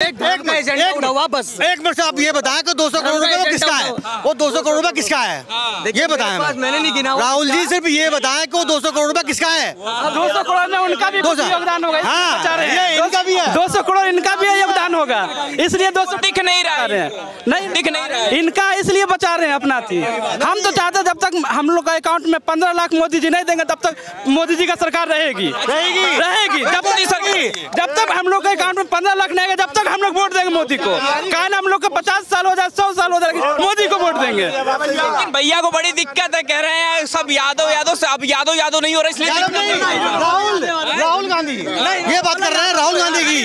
एक मिनट से आप ये बताएं कि 200 करोड़ रुपए वो किसका है? वो 200 करोड़ रुपए किसका है? ये बताएं। मैंने नहीं गिना। राहुल जी सिर्फ ये बताएं कि वो 200 करोड़ रुपए किसका है? 200 करोड़ में उनका भी योगदान होगा। हाँ, ये इनका भी है। 200 करोड़ इनका भी योगदान होगा, इसलिए 200 दिख नहीं रहा है। नहीं दिख नहीं रहा है इनका, इसलिए बचा रहे हैं अपना थी। हम तो चाहते जब तक हम लोग का अकाउंट में 15 लाख मोदी जी नहीं देंगे तब तक मोदी जी का सरकार रहेगी। जब तक हम लोग के अकाउंट में 15 लाख नहीं आएगा जब तक हम लोग वोट देंगे मोदी को। कारण हम लोग को 50 साल हो जाए 100 साल हो जाए मोदी को वोट देंगे। लेकिन भैया को बड़ी दिक्कत है, कह रहे हैं सब यादव से अब यादव नहीं हो रहा, इसलिए राहुल गांधी ये बात कर रहे हैं। राहुल गांधी की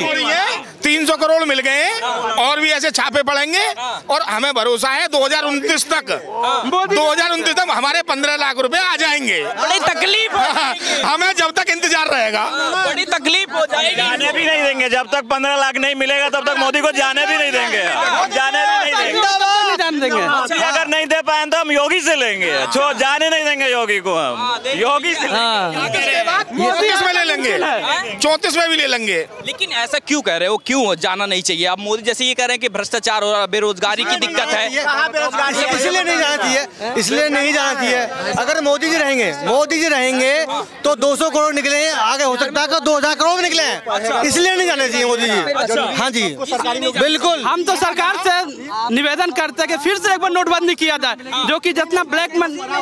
300 करोड़ मिल गए और भी ऐसे छापे पड़ेंगे और हमें भरोसा है 2029 तक हमारे 15 लाख रुपए आ जाएंगे। बड़ी तकलीफ हमें जब तक इंतजार रहेगा, बड़ी तकलीफ हो जाएगी। जाने भी नहीं देंगे जब तक 15 लाख नहीं मिलेगा तब तक मोदी को जाने भी नहीं देंगे। जाने भी नहीं देंगे। अगर नहीं दे पाए तो हम योगी से लेंगे। जाने नहीं देंगे योगी को, हम योगी से 34 में ले लेंगे, 34 में भी ले लेंगे। लेकिन ऐसा क्यों कह रहे हो, क्यों जाना नहीं चाहिए? आप मोदी जैसे ये कह रहे हैं कि भ्रष्टाचार और बेरोजगारी की दिक्कत है, इसलिए नहीं जाना चाहिए। इसलिए नहीं जाना चाहिए। अगर मोदी जी रहेंगे तो 200 करोड़ निकले, आगे हो सकता है कि 2000 करोड़ भी निकले, इसलिए नहीं जाने चाहिए मोदी जी। हाँ जी बिल्कुल। हम तो सरकार से निवेदन करते हैं कि फिर से एक बार नोटबंदी किया जाए, जो कि जितना ब्लैक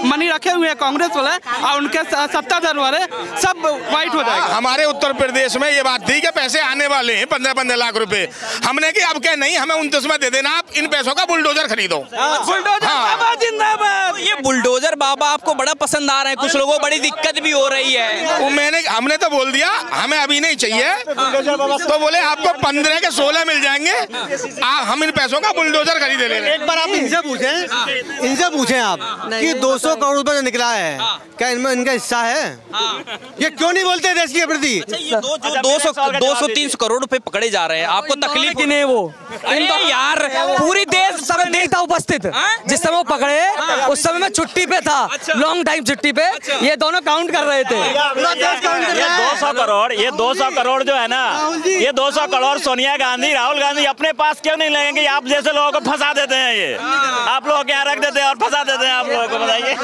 मनी रखे हुए हैं कांग्रेस वाले और उनके सत्ताधार वाले सब वाइट हो जाएगा। हमारे उत्तर प्रदेश में ये बात थी कि पैसे आने वाले हैं 15 लाख रुपए। हमने कि अब क्या नहीं, हमें 29 में दे देना, आप इन पैसों का बुलडोजर खरीदो। बुलडोजर बाबा जिंदाबाद। ये बुलडोजर बाबा आपको बड़ा पसंद आ रहे हैं, कुछ लोगों को बड़ी दिक्कत भी हो रही है। वो हमने तो बोल दिया हमें अभी नहीं चाहिए, तो बोले आपको 15 के 16 मिल जाएंगे, हम इन पैसों का बुलडोजर खरीद लेंगे। एक बार आप इनसे पूछें आप कि 200 करोड़ रुपए जो निकला है क्या इनमें इनका हिस्सा है? ये क्यों नहीं बोलते देश के प्रति? 200-300 करोड़ रुपए पकड़े जा रहे हैं, आपको तकलीफ की नहीं? वो यार पूरी देश सब देखता उपस्थित जिस समय वो पकड़े उस समय मैं छुट्टी पे था, लॉन्ग टाइम छुट्टी पे। ये दोनों काउंट कर रहे थे। ये 200 करोड़ जो है ना, ये 200 करोड़ सोनिया गांधी राहुल गांधी अपने पास क्यों नहीं लगेंगे? आप जैसे लोगों को फंसा देते हैं, ये आप लोग क्या रख देते हैं और फंसा देते हैं आप लोगों को। बताइए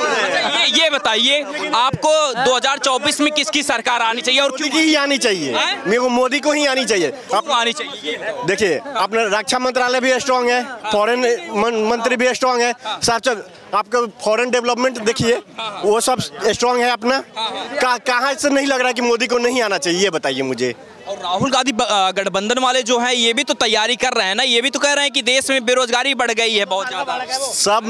ये बताइए आपको 2024 में किसकी सरकार आनी चाहिए और क्यों ही आनी चाहिए? मेरे को मोदी को ही आनी चाहिए। अब आनी चाहिए। देखिए अपने रक्षा मंत्रालय भी स्ट्रांग है, फॉरेन मंत्री भी स्ट्रांग है, साथ आपका फॉरेन डेवलपमेंट देखिए वो सब स्ट्रांग है अपना। कहाँ से नहीं लग रहा कि मोदी को नहीं आना चाहिए, ये बताइए मुझे। और राहुल गांधी गठबंधन वाले जो हैं ये भी तो तैयारी कर रहे हैं ना, ये भी तो कह रहे हैं कि देश में बेरोजगारी बढ़ गई है बहुत ज्यादा। सब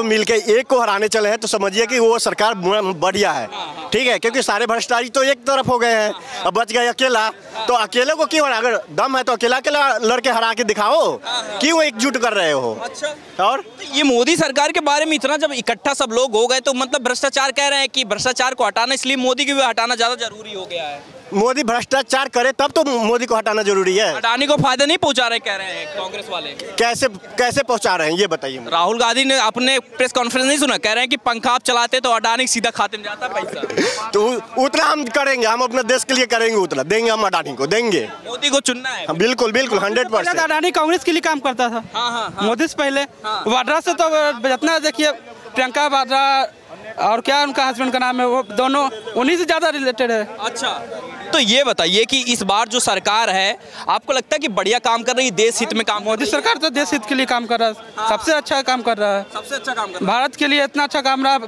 मिलके एक को हराने चले हैं तो समझिए कि वो सरकार बढ़िया है, ठीक है? क्योंकि सारे भ्रष्टाचारी तो एक तरफ हो गए हैं, अब बच गए अकेला। तो अकेले को क्यों, अगर दम है तो अकेला लड़के हरा के दिखाओ, क्यों एकजुट कर रहे हो? और ये मोदी सरकार के बारे में इतना जब इकट्ठा सब लोग हो गए तो मतलब भ्रष्टाचार कह रहे हैं कि भ्रष्टाचार को हटाना, इसलिए मोदी को भी हटाना ज्यादा जरूरी हो गया है। मोदी भ्रष्टाचार करे तब तो मोदी को हटाना जरूरी है। हटाने को फायदा नहीं पहुंचा रहे कह रहे हैं कांग्रेस वाले। कैसे पहुंचा रहे हैं ये बताइए। राहुल गांधी ने अपने प्रेस कॉन्फ्रेंस नहीं सुना, कह रहे हैं कि पंखा आप चलाते तो अडानी सीधा खाते में जाता पैसा। तो उतना हम करेंगे, हम अपने देश के लिए करेंगे, उतना देंगे, हम अडानी को देंगे। मोदी को चुनना है। बिल्कुल 100%। अडानी कांग्रेस के लिए काम करता था। मोदी से पहले वाड्रा से तो जितना देखिए प्रियंका वाड्रा और क्या उनका हस्बैंड का नाम है, वो दोनों उन्हीं से ज्यादा रिलेटेड है। अच्छा तो ये बताइए कि इस बार जो सरकार है आपको लगता है कि बढ़िया काम कर रही है, देश हित में काम? मोदी सरकार तो देश हित के लिए काम कर रहा है, सबसे अच्छा काम कर रहा है। सबसे अच्छा काम कर रहा है भारत के लिए इतना अच्छा काम रहा।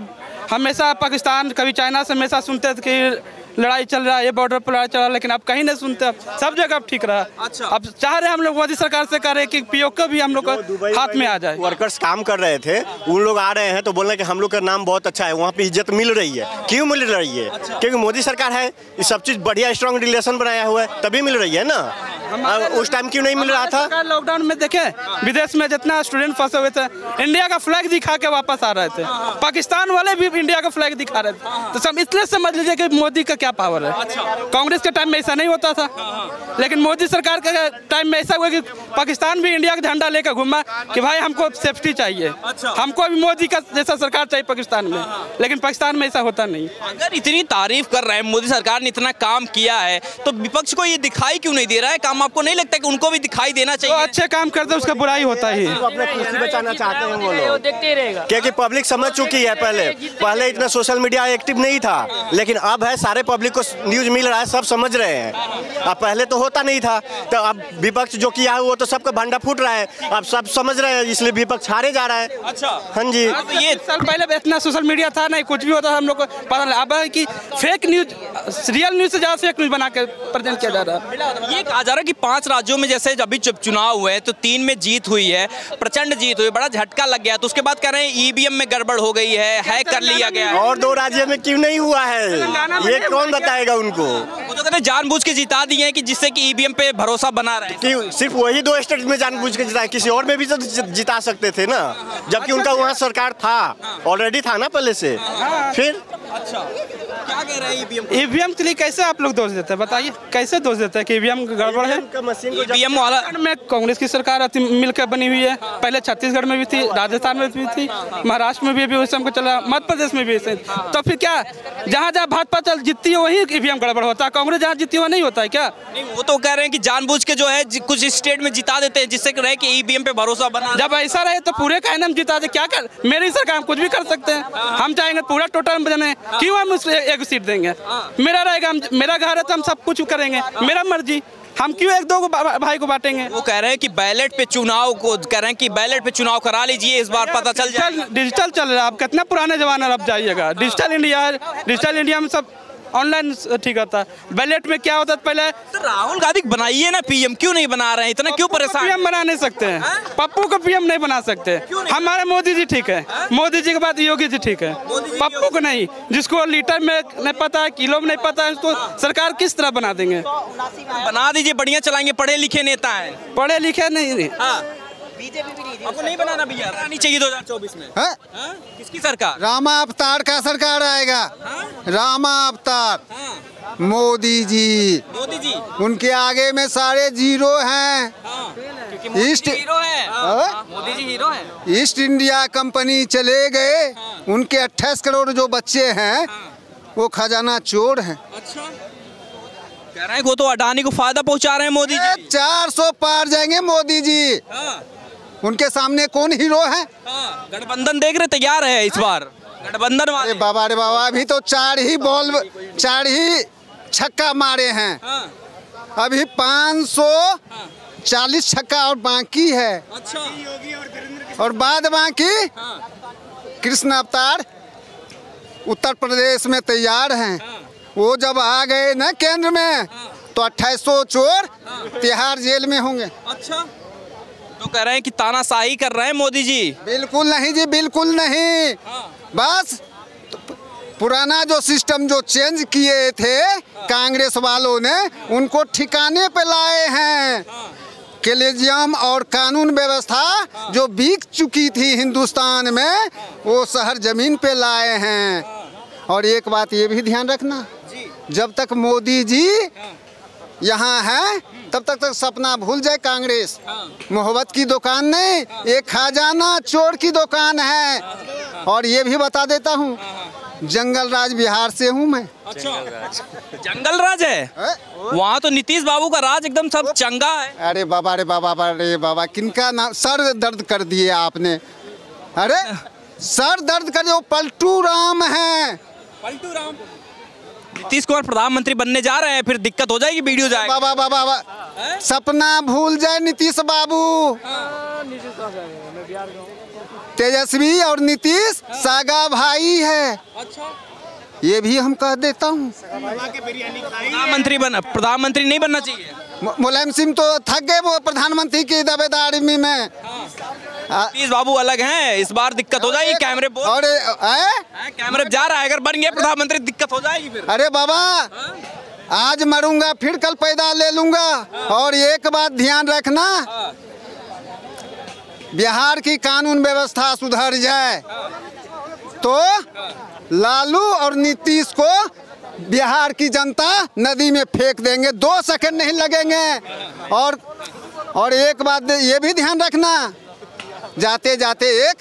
हमेशा पाकिस्तान कभी चाइना से हमेशा सुनते थे कि लड़ाई चल रहा है, ये बॉर्डर पर लड़ाई चल रहा है, लेकिन अब कहीं नहीं सुनते, सब जगह अब ठीक रहा। अच्छा। अब चाह रहे हम लोग मोदी सरकार से करे कि पीओके भी हम लोग को हाथ में आ जाए। वर्कर्स काम कर रहे थे, उन लोग आ रहे हैं तो बोल रहे हैं कि हम लोग का नाम बहुत अच्छा है, वहाँ पे इज्जत मिल रही है। क्यों मिल रही है? क्योंकि मोदी सरकार है, ये सब चीज बढ़िया स्ट्रॉन्ग रिलेशन बनाया हुआ है, तभी मिल रही है ना। उस टाइम क्यों नहीं मिल रहा था? लॉकडाउन में देखे विदेश में जितना स्टूडेंट फंसे हुए थे, इंडिया का फ्लैग दिखा के वापस आ रहे थे। पाकिस्तान वाले भी इंडिया का फ्लैग दिखा रहे थे। तो सब इसलिए समझ लीजिए कि मोदी का क्या पावर है। कांग्रेस के टाइम में ऐसा नहीं होता था, लेकिन मोदी सरकार के टाइम में ऐसा हुआ कि पाकिस्तान भी इंडिया का झंडा लेकर घूमा कि भाई हमको सेफ्टी चाहिए। हमको भी मोदी का जैसा सरकार चाहिए पाकिस्तान में, लेकिन पाकिस्तान में ऐसा होता नहीं। अगर इतनी तारीफ कर रहे हैं, मोदी सरकार ने इतना काम किया है, तो विपक्ष को ये दिखाई क्यों नहीं दे रहा है काम काम आपको नहीं लगता कि उनको भी दिखाई देना जो चाहिए? अच्छे काम करते हैं उसका बुराई होता ही है। अपने कुर्सी बचाना चाहते हैं वो लोग, देखते ही रहेगा। क्योंकि पब्लिक समझ चुकी है। पहले इतना सोशल मीडिया एक्टिव नहीं था, लेकिन अब है, सारे पब्लिक को न्यूज मिल रहा है, सब समझ रहे हैं। अब पहले तो होता नहीं था, तो अब विपक्ष जो किया है वो तो सबका भंडा फूट रहा है, अब सब समझ रहे हैं, इसलिए विपक्ष हारे जा रहा है। अच्छा, हाँ जी। ये साल पहले इतना सोशल मीडिया था नहीं, कुछ भी होता था हम लोग को पता नहीं। अब है कि फेक न्यूज, रियल न्यूज से ज्यादा फेक न्यूज बना के प्रेजेंट किया जा रहा है। ये कहा जा रहा है कि 5 राज्यों में जैसे अभी जब चुनाव हुए तो 3 में जीत हुई है, प्रचंड जीत हुई, बड़ा झटका लग गया, तो उसके बाद कह रहे हैं ईवीएम में गड़बड़ हो गई है, हैक कर लिया गया है। और 2 राज्यों में क्यों नहीं हुआ है, ये कौन बताएगा उनको? वो तो कहते हैं जानबूझ के जिता दिए हैं कि जिससे कि ईवीएम पे भरोसा बना रहे। कि सिर्फ वही 2 स्टेट में जानबूझ के जिताए, किसी और में भी तो जिता सकते थे ना, जबकि उनका वहाँ सरकार था, ऑलरेडी था ना पहले से। फिर क्या कह रहे हैं ईवीएम के लिए कैसे आप लोग दोष देते हैं, बताइए कैसे दोष देते हैं कि ईवीएम गड़बड़ है? ईवीएम वाला में कांग्रेस की सरकार मिलकर बनी हुई है, पहले छत्तीसगढ़ में भी थी, राजस्थान में भी थी, महाराष्ट्र में भी अभी उस समय को चला, मध्य प्रदेश में भी। तो फिर क्या, जहाँ जहाँ भाजपा चल जीतती है वही ईवीएम गड़बड़ होता है, कांग्रेस जहाँ जीतती है वह नहीं होता है क्या? नहीं, वो तो कह रहे हैं कि जानबूझ के जो है कुछ स्टेट में जिता देते हैं जिससे रहे कि ईवीएम पे भरोसा बना। जब ऐसा रहे तो पूरे का हम जिता दे, क्या कर, मेरी सरकार हम कुछ भी कर सकते हैं, हम चाहेंगे पूरा टोटल बने, क्यों हम उसको एक सीट देंगे? मेरा रहेगा, मेरा घर है तो हम सब कुछ करेंगे, मेरा मर्जी, हम क्यों 1-2 को भाई को बांटेंगे? वो कह रहे हैं कि बैलेट पे चुनाव को कह रहे हैं कि बैलेट पे चुनाव करा लीजिए, इस बार पता चल जाए। डिजिटल चल रहा है, आप कितना पुराने जमाना अब जाइएगा, डिजिटल इंडिया है, डिजिटल इंडिया में सब ऑनलाइन ठीक होता है। बैलेट में क्या होता है पहले? तो राहुल गांधी बनाइए ना पीएम, क्यों नहीं बना रहे हैं, इतना क्यों परेशान? पीएम बना नहीं सकते हैं, पप्पू को पीएम नहीं बना सकते। हमारे मोदी जी ठीक है, मोदी जी के बाद योगी जी ठीक है, पप्पू को नहीं। जिसको लीटर में नहीं पता है, किलो में नहीं पता है, उसको सरकार किस तरह बना देंगे? बना दीजिए, बढ़िया चलाएंगे, पढ़े लिखे नेता हैं। पढ़े लिखे नहीं, आपको नहीं बनाना भैया, आनी चाहिए 2024 में। किसकी सरकार? रामा अवतार का सरकार आएगा। रामा अवतार, मोदी जी, मोदी जी, उनके आगे में सारे जीरो हैं। ईस्ट हीरो है, मोदी जी हीरो है। ईस्ट इंडिया कंपनी चले गए, उनके 28 करोड़ जो बच्चे हैं वो खजाना चोर हैं। अच्छा, कह रहे हैं वो तो अडानी को फायदा पहुंचा रहे हैं मोदी जी। 400 पार जाएंगे मोदी जी, उनके सामने कौन हीरो है? गठबंधन देख रहे तैयार है इस बार, गठबंधन वाले। रे बाबा अभी तो 4 ही छक्का मारे हैं, अभी 540 छक्का और बाकी है। अच्छा, और बाद बाकी कृष्ण अवतार उत्तर प्रदेश में तैयार हैं। वो जब आ गए ना केंद्र में तो 2800 चोर तिहाड़ जेल में होंगे। अच्छा, तो कह रहे हैं कि तानाशाही कर रहे हैं मोदी जी। बिल्कुल नहीं जी, बिल्कुल नहीं। बस पुराना जो सिस्टम जो चेंज किए थे कांग्रेस वालों ने, उनको ठिकाने पे लाए हैं। कलेजियम और कानून व्यवस्था जो बिक चुकी थी हिंदुस्तान में, वो शहर जमीन पे लाए हैं। और एक बात ये भी ध्यान रखना, जब तक मोदी जी यहाँ है तब तक सपना भूल जाए कांग्रेस। मोहब्बत की दुकान नहीं, एक खजाना चोर की दुकान है। और ये भी बता देता हूँ, जंगल राज बिहार से हूँ मैं। अच्छा, जंगल राज है वहाँ तो नीतीश बाबू का राज एकदम सब चंगा है। अरे बाबा किनका नाम सर दर्द कर दिए आपने। अरे सर दर्द कर दिए, पलटू राम है। पलटू राम, नीतीश कुमार प्रधानमंत्री बनने जा रहे हैं, फिर दिक्कत हो जाएगी, वीडियो जाएगा। बाबा सपना भूल जाए नीतीश बाबू। तेजस्वी और नीतीश सागा भाई है। अच्छा, ये भी हम कह देता हूँ। प्रधानमंत्री नहीं बनना चाहिए। मुलायम सिंह तो थक गए वो प्रधानमंत्री की दावेदारी में। नीतीश बाबू अलग हैं, इस बार दिक्कत हो जाएगी। कैमरे और कैमरे जा रहा है, अगर बन गया प्रधानमंत्री दिक्कत हो जाएगी फिर। अरे बाबा, आज मरूंगा फिर कल पैदा ले लूंगा। और एक बात ध्यान रखना, बिहार की कानून व्यवस्था सुधर जाए तो लालू और नीतीश को बिहार की जनता नदी में फेंक देंगे, 2 सेकंड नहीं लगेंगे। और एक बात ये भी ध्यान रखना, जाते जाते एक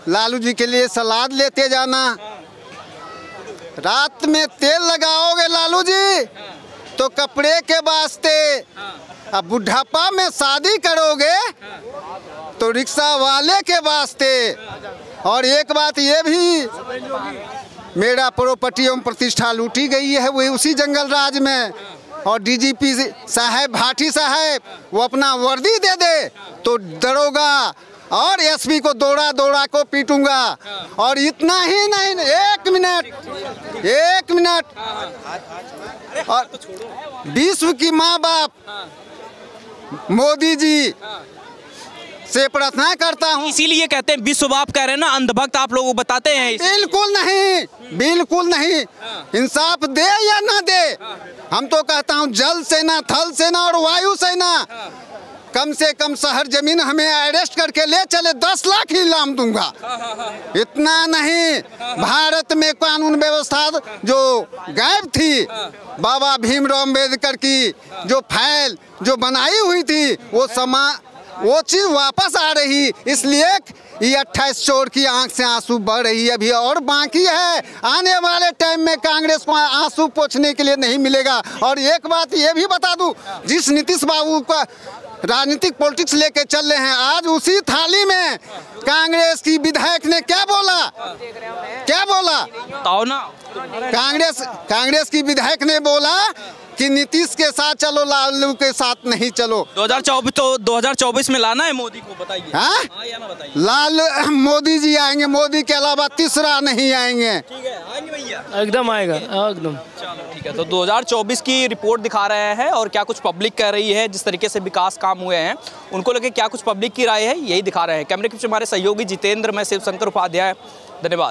लालू जी के लिए सलाद लेते जाना। रात में तेल लगाओगे लालू जी तो कपड़े के वास्ते, अब बुढ़ापा में शादी करोगे तो रिक्शा वाले के वास्ते। और एक बात ये भी, मेरा प्रॉपर्टी एवं प्रतिष्ठा लूटी गई है वही उसी जंगल राज में, और डीजीपी साहब भाटी साहब वो अपना वर्दी दे दे तो दरोगा और एसपी को दौड़ा दौड़ा को पीटूंगा। और इतना ही नहीं, एक मिनट, और विश्व की माँ बाप मोदी जी से प्रार्थना करता हूँ। इसीलिए कहते हैं विश्व बाप कह रहे हैं ना, अंधभक्त आप लोगों को बताते हैं। बिल्कुल नहीं, बिल्कुल नहीं। इंसाफ दे या ना दे, हम तो कहता हूँ जल सेना, थल सेना और वायु सेना, कम से कम शहर जमीन हमें अरेस्ट करके ले चले, 10 लाख ही इनाम दूंगा। इतना नहीं, भारत में कानून व्यवस्था जो गायब थी, बाबा भीमराव अम्बेडकर की जो फाइल जो बनाई हुई थी, वो चीज वापस आ रही। इसलिए ये 28 चोर की आंख से आंसू बह रही है अभी, और बाकी है आने वाले टाइम में कांग्रेस को आंसू पोंछने के लिए नहीं मिलेगा। और एक बात ये भी बता दूं, जिस नीतीश बाबू का राजनीतिक पॉलिटिक्स लेके चल रहे हैं, आज उसी थाली में कांग्रेस की विधायक ने क्या बोला बताओ ना। कांग्रेस की विधायक ने बोला कि नीतीश के साथ चलो, लालू के साथ नहीं चलो। 2024 में लाना है मोदी को, बताइए। हाँ, लाल मोदी जी आएंगे, मोदी के अलावा तीसरा नहीं आएंगे। ठीक है, आएंगे भैया, एकदम आएगा, एकदम। चलो ठीक है। तो 2024 की रिपोर्ट दिखा रहे हैं और क्या कुछ पब्लिक कह रही है, जिस तरीके से विकास काम हुए हैं उनको लेके क्या कुछ पब्लिक की राय है, यही दिखा रहे हैं। कैमरे के पीछे हमारे सहयोगी जितेंद्र, मैं शिव शंकर उपाध्याय, धन्यवाद।